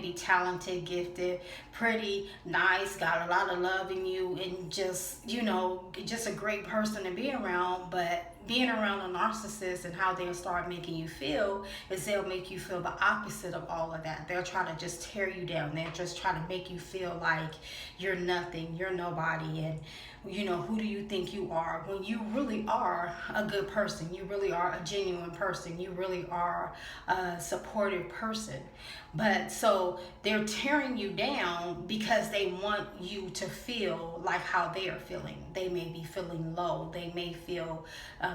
maybe talented, gifted, pretty, nice, got a lot of love in you, and just, just a great person to be around. But being around a narcissist and how they'll start making you feel is they'll make you feel the opposite of all of that. They'll try to just tear you down. They'll just try to make you feel like you're nothing, you're nobody, and who do you think you are, when you really are a good person, you really are a genuine person, you really are a supportive person. But so they're tearing you down because they want you to feel like how they are feeling. They may be feeling low, they may feel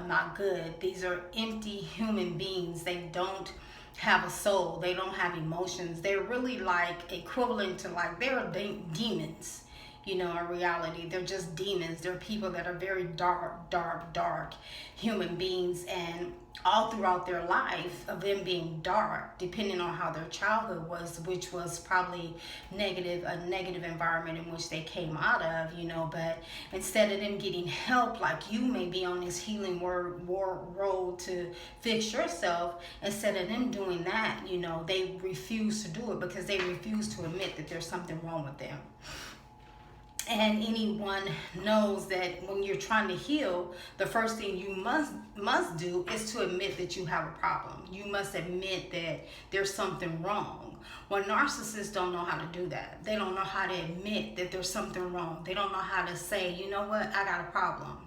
not good. These are empty human beings. They don't have a soul, they don't have emotions. They're really like equivalent to, like, they're demons. In reality, they're just demons. They're people that are very dark human beings, and all throughout their life of them being dark, depending on how their childhood was, which was probably a negative environment in which they came out of, but instead of them getting help, like you may be on this healing road to fix yourself, instead of them doing that, they refuse to do it because they refuse to admit that there's something wrong with them. And anyone knows that when you're trying to heal, the first thing you must do is to admit that you have a problem. You must admit that there's something wrong. Well, narcissists don't know how to do that. They don't know how to admit that there's something wrong. They don't know how to say, you know what, I got a problem,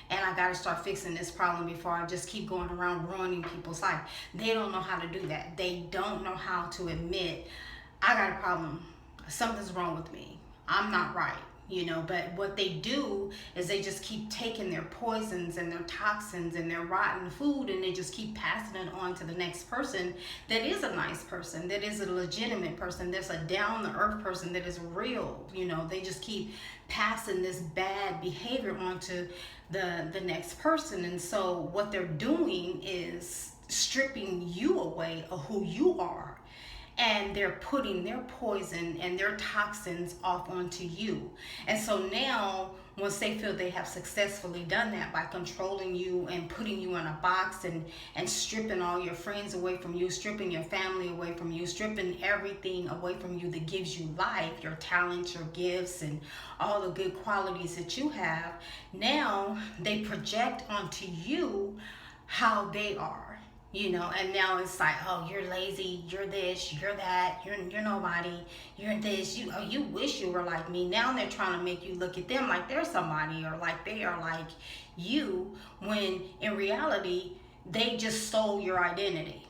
and I got to start fixing this problem before I just keep going around ruining people's life. They don't know how to do that. They don't know how to admit, I got a problem. Something's wrong with me. I'm not right, but what they do is they just keep taking their poisons and their toxins and their rotten food, and they just keep passing it on to the next person that is a nice person, that is a legitimate person, that's a down-to-earth person, that is real. They just keep passing this bad behavior on to the next person. And so what they're doing is stripping you away of who you are, and they're putting their poison and their toxins off onto you. And so now, once they feel they have successfully done that by controlling you and putting you in a box and stripping all your friends away from you, stripping your family away from you, stripping everything away from you that gives you life, your talents, your gifts, and all the good qualities that you have, now they project onto you how they are. And now it's like, oh, you're lazy, you're this, you're that, you're nobody, you're this, you wish you were like me. Now they're trying to make you look at them like they're somebody, or like they are like you, when in reality, they just stole your identity.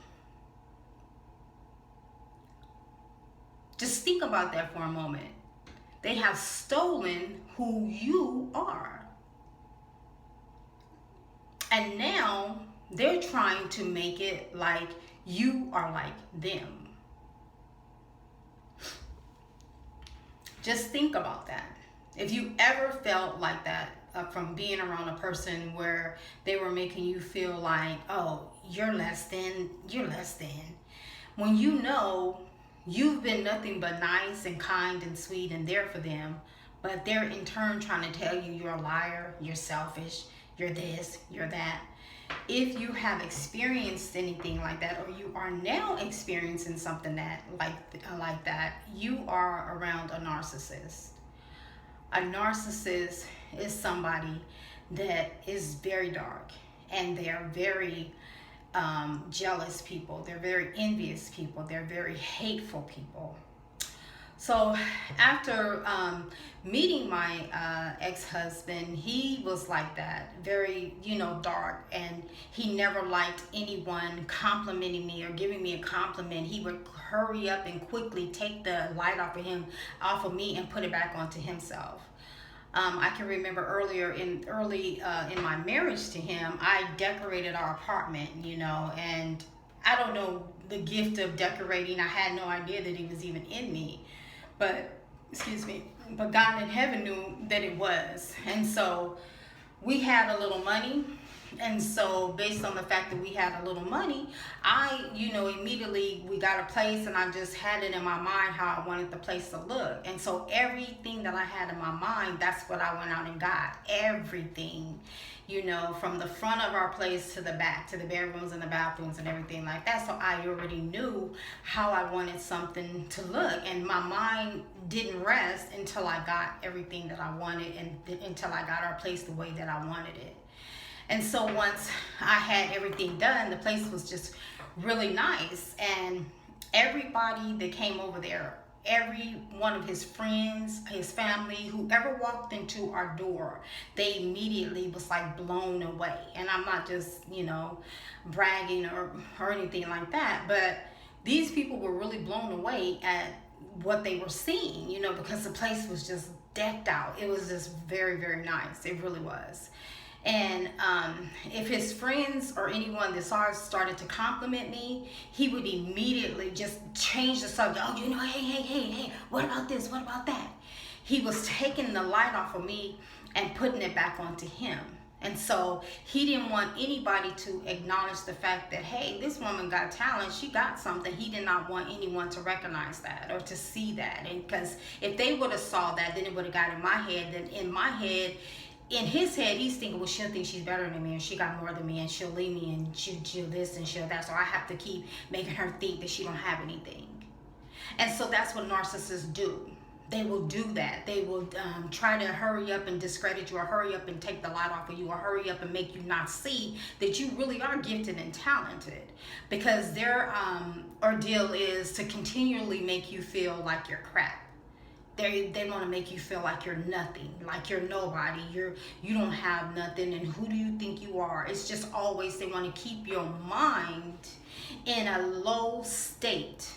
Just think about that for a moment. They have stolen who you are. And now they're trying to make it like you are like them. Just think about that. If you ever felt like that from being around a person where they were making you feel like, oh, you're less than, when you've been nothing but nice and kind and sweet and there for them, but they're in turn trying to tell you you're a liar, you're selfish, you're this, you're that. If you have experienced anything like that, or you are now experiencing something like that, you are around a narcissist. A narcissist is somebody that is very dark, and they are very jealous people. They're very envious people. They're very hateful people. So after meeting my ex-husband, he was like that, very, dark, and he never liked anyone complimenting me or giving me a compliment. He would hurry up and quickly take the light off of me and put it back onto himself. I can remember early in my marriage to him, I decorated our apartment, and I don't know the gift of decorating. I had no idea that he was even in me. But God in heaven knew that it was. And so we had a little money, And so based on the fact that we had a little money, immediately we got a place, and I just had it in my mind how I wanted the place to look. And so everything that I had in my mind, that's what I went out and got. Everything, from the front of our place to the back, to the bedrooms and the bathrooms and everything like that. So I already knew how I wanted something to look, and my mind didn't rest until I got everything that I wanted, and until I got our place the way that I wanted it. And so once I had everything done, the place was just really nice. And everybody that came over there, every one of his friends, his family, whoever walked into our door, they immediately was like blown away. And I'm not just, bragging or anything like that, but these people were really blown away at what they were seeing, because the place was just decked out. It was just very, very nice. It really was. And if his friends or anyone that saw us started to compliment me, he would immediately just change the subject. Oh, hey, what about this? What about that? He was taking the light off of me and putting it back onto him. And so he didn't want anybody to acknowledge the fact that, hey, this woman got talent. She got something. He did not want anyone to recognize that or to see that. And because if they would have saw that, then it would have got in my head. Then in my head, in his head, he's thinking, well, she'll think she's better than me, and she got more than me, and she'll leave me, and she'll this and she'll that. So I have to keep making her think that she don't have anything. And so that's what narcissists do. They will do that. They will try to hurry up and discredit you, or hurry up and take the light off of you, or hurry up and make you not see that you really are gifted and talented. Because their ordeal is to continually make you feel like you're crap. They want to make you feel like you're nothing, like you're nobody, you don't have nothing, and who do you think you are? It's just always they want to keep your mind in a low state.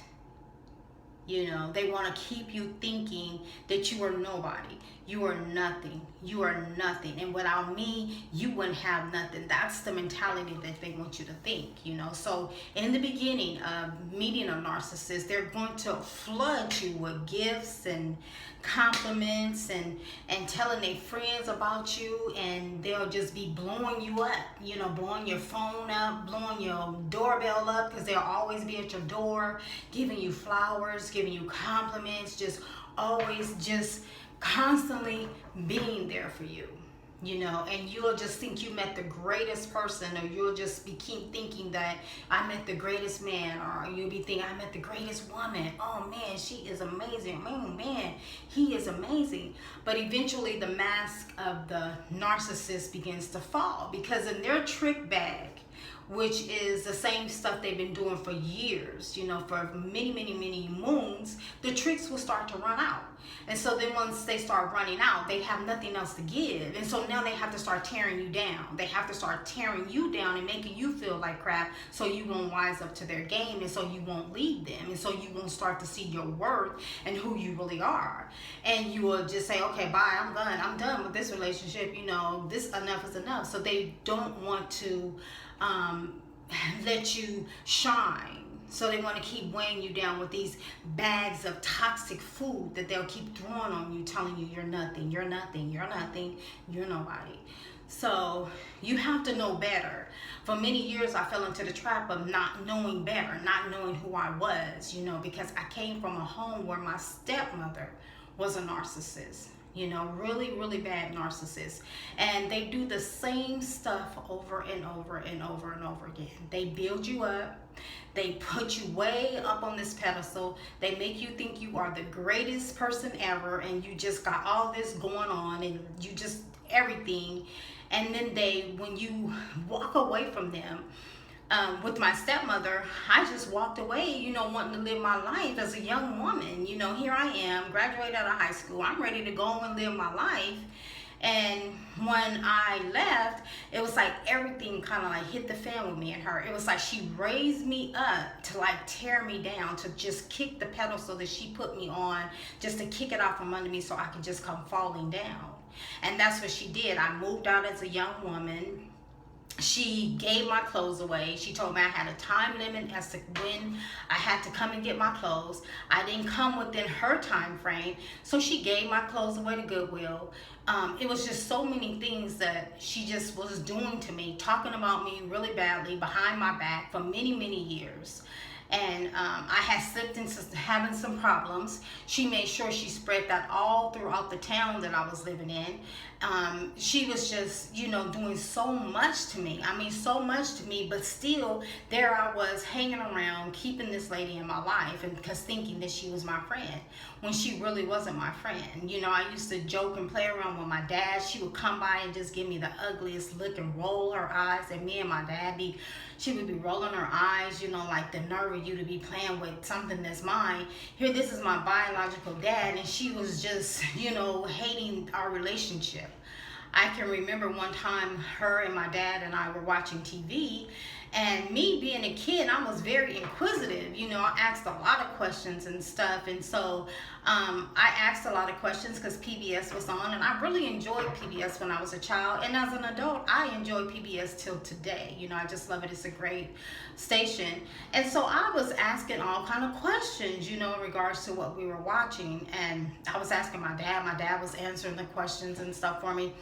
They want to keep you thinking that you are nobody. You are nothing. You are nothing. And without me, you wouldn't have nothing. That's the mentality that they want you to think, So in the beginning of meeting a narcissist, they're going to flood you with gifts and compliments and telling their friends about you, and they'll just be blowing you up, blowing your phone up, blowing your doorbell up, because they'll always be at your door, giving you flowers, giving you compliments, just always just constantly being there for you, and you'll just think you met the greatest person, or you'll just keep thinking that I met the greatest man, or you'll be thinking I met the greatest woman. Oh man, she is amazing. Oh man, he is amazing. But eventually the mask of the narcissist begins to fall, because in their trick bag, which is the same stuff they've been doing for years, for many, many, many moons, the tricks will start to run out. And so then once they start running out, they have nothing else to give. And so now they have to start tearing you down. They have to start tearing you down and making you feel like crap, so you won't wise up to their game, and so you won't lead them, and so you won't start to see your worth and who you really are. And you will just say, okay, bye, I'm done with this relationship, this enough is enough. So they don't want to let you shine. So they want to keep weighing you down with these bags of toxic food that they'll keep throwing on you, telling you you're nothing, you're nothing, you're nothing, you're nobody. So you have to know better. For many years, I fell into the trap of not knowing better, not knowing who I was, because I came from a home where my stepmother was a narcissist. Really, really bad narcissists. And they do the same stuff over and over and over and over again. They build you up. They put you way up on this pedestal. They make you think you are the greatest person ever, and you just got all this going on, and you just everything. And then when you walk away from them, with my stepmother, I just walked away, wanting to live my life as a young woman. Here I am, graduated out of high school. I'm ready to go and live my life. And when I left, it was like everything kind of like hit the fan with me and her. It was like she raised me up to like tear me down, to just kick the pedestal that she put me on, just to kick it off from under me so I could just come falling down. And that's what she did. I moved out as a young woman. She gave my clothes away. She told me I had a time limit as to when I had to come and get my clothes. I didn't come within her time frame, so she gave my clothes away to Goodwill. It was just so many things that she just was doing to me, talking about me really badly behind my back for many years. And I had slipped into having some problems. She made sure she spread that all throughout the town that I was living in. She was just, doing so much to me. I mean, so much to me, but still, there I was hanging around, keeping this lady in my life, and because thinking that she was my friend, when she really wasn't my friend. I used to joke and play around with my dad. She would come by and just give me the ugliest look and roll her eyes at me and my dad. She would be rolling her eyes, like the nerve of you to be playing with something that's mine. Here, this is my biological dad, and she was just, hating our relationship. I can remember one time her and my dad and I were watching TV, and me being a kid, I was very inquisitive. I asked a lot of questions and stuff, and so I asked a lot of questions because PBS was on, and I really enjoyed PBS when I was a child, and as an adult, I enjoy PBS till today. I just love it. It's a great station, and so I was asking all kind of questions, in regards to what we were watching, and I was asking my dad was answering the questions and stuff for me.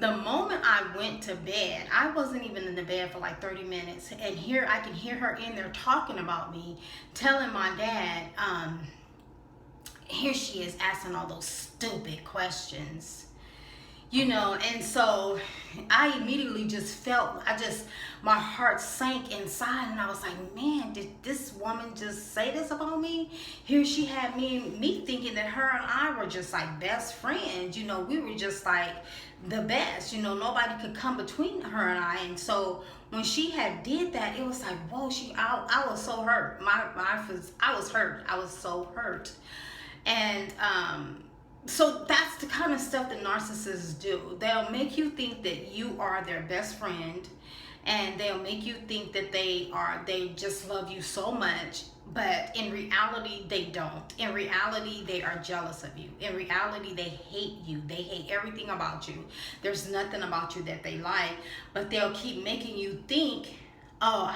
The moment I went to bed, I wasn't even in the bed for like 30 minutes, and here I can hear her in there talking about me, telling my dad, here she is asking all those stupid questions. And so I immediately just felt, my heart sank inside, and I was like, man, did this woman just say this about me? Here she had me thinking that her and I were just like best friends. We were just like the best. Nobody could come between her and I. And so when she had did that, it was like, whoa, I was so hurt. I was hurt. I was so hurt. And so that's the kind of stuff that narcissists do. They'll make you think that you are their best friend, and they'll make you think that they just love you so much, but in reality they don't. In reality, they are jealous of you. In reality, they hate you. They hate everything about you. There's nothing about you that they like, but they'll keep making you think, oh,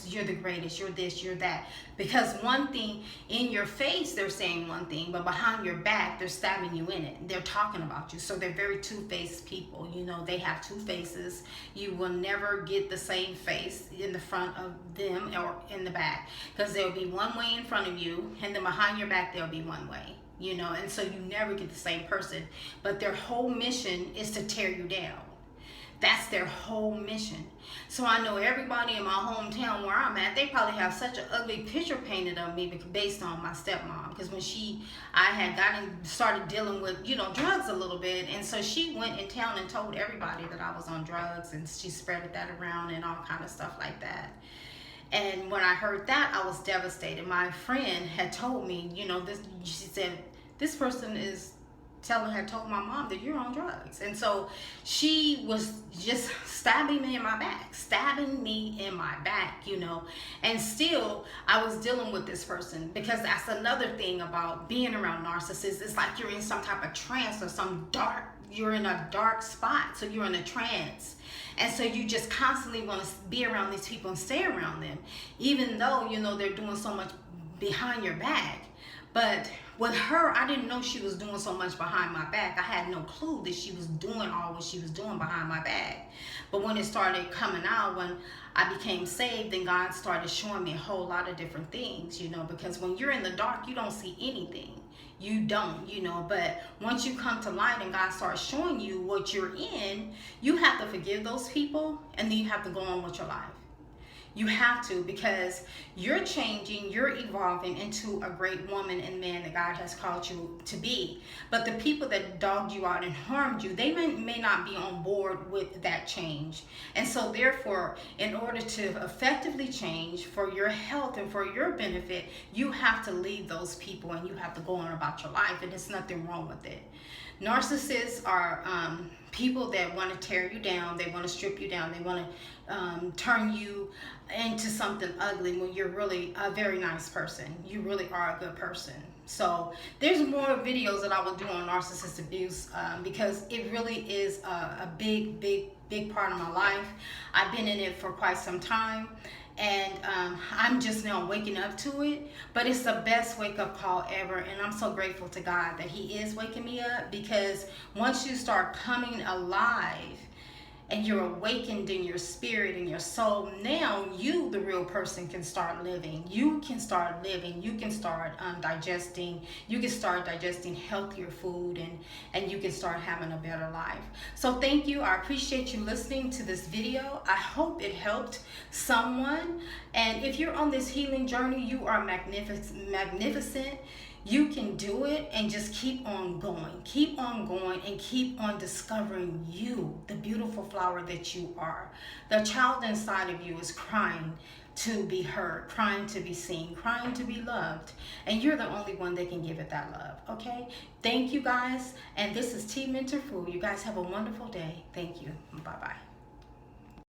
you're the greatest, you're this, you're that. Because one thing in your face, they're saying one thing, but behind your back, they're stabbing you in it. They're talking about you. So they're very two-faced people. They have two faces. You will never get the same face in the front of them or in the back, because there'll be one way in front of you, and then behind your back, there'll be one way. And so you never get the same person. But their whole mission is to tear you down. That's their whole mission. So I know everybody in my hometown where I'm at, they probably have such an ugly picture painted of me based on my stepmom. Because when I had started dealing with, drugs a little bit. And so she went in town and told everybody that I was on drugs, and she spread that around and all kind of stuff like that. And when I heard that, I was devastated. My friend had told me, she said, this person had told my mom that you're on drugs. And so she was just stabbing me in my back, and still I was dealing with this person, because that's another thing about being around narcissists. It's like you're in some type of trance or you're in a dark spot, so you're in a trance. And so you just constantly want to be around these people and stay around them, even though, they're doing so much behind your back. But with her, I didn't know she was doing so much behind my back. I had no clue that she was doing all what she was doing behind my back. But when it started coming out, when I became saved, and God started showing me a whole lot of different things, because when you're in the dark, you don't see anything. You don't, but once you come to light and God starts showing you what you're in, you have to forgive those people, and then you have to go on with your life. You have to, because you're changing, you're evolving into a great woman and man that God has called you to be. But the people that dogged you out and harmed you, they may not be on board with that change. And so therefore, in order to effectively change for your health and for your benefit, you have to leave those people and you have to go on about your life, and there's nothing wrong with it. Narcissists are people that want to tear you down, they want to strip you down, they want to turn you into something ugly when you're really a very nice person. You really are a good person. So there's more videos that I will do on narcissist abuse, because it really is a big part of my life. I've been in it for quite some time, and I'm just now waking up to it. But it's the best wake up call ever, and I'm so grateful to God that He is waking me up, because once you start coming alive and you're awakened in your spirit and your soul, now you, the real person, can start living. You can start living. You can start digesting. You can start digesting healthier food, and you can start having a better life. So thank you. I appreciate you listening to this video. I hope it helped someone. And if you're on this healing journey, you are magnificent. You can do it, and just keep on going. Keep on going and keep on discovering you, the beautiful flower that you are. The child inside of you is crying to be heard, crying to be seen, crying to be loved. And you're the only one that can give it that love, okay? Thank you guys. And this is T Mentor Fu. You guys have a wonderful day. Thank you. Bye-bye.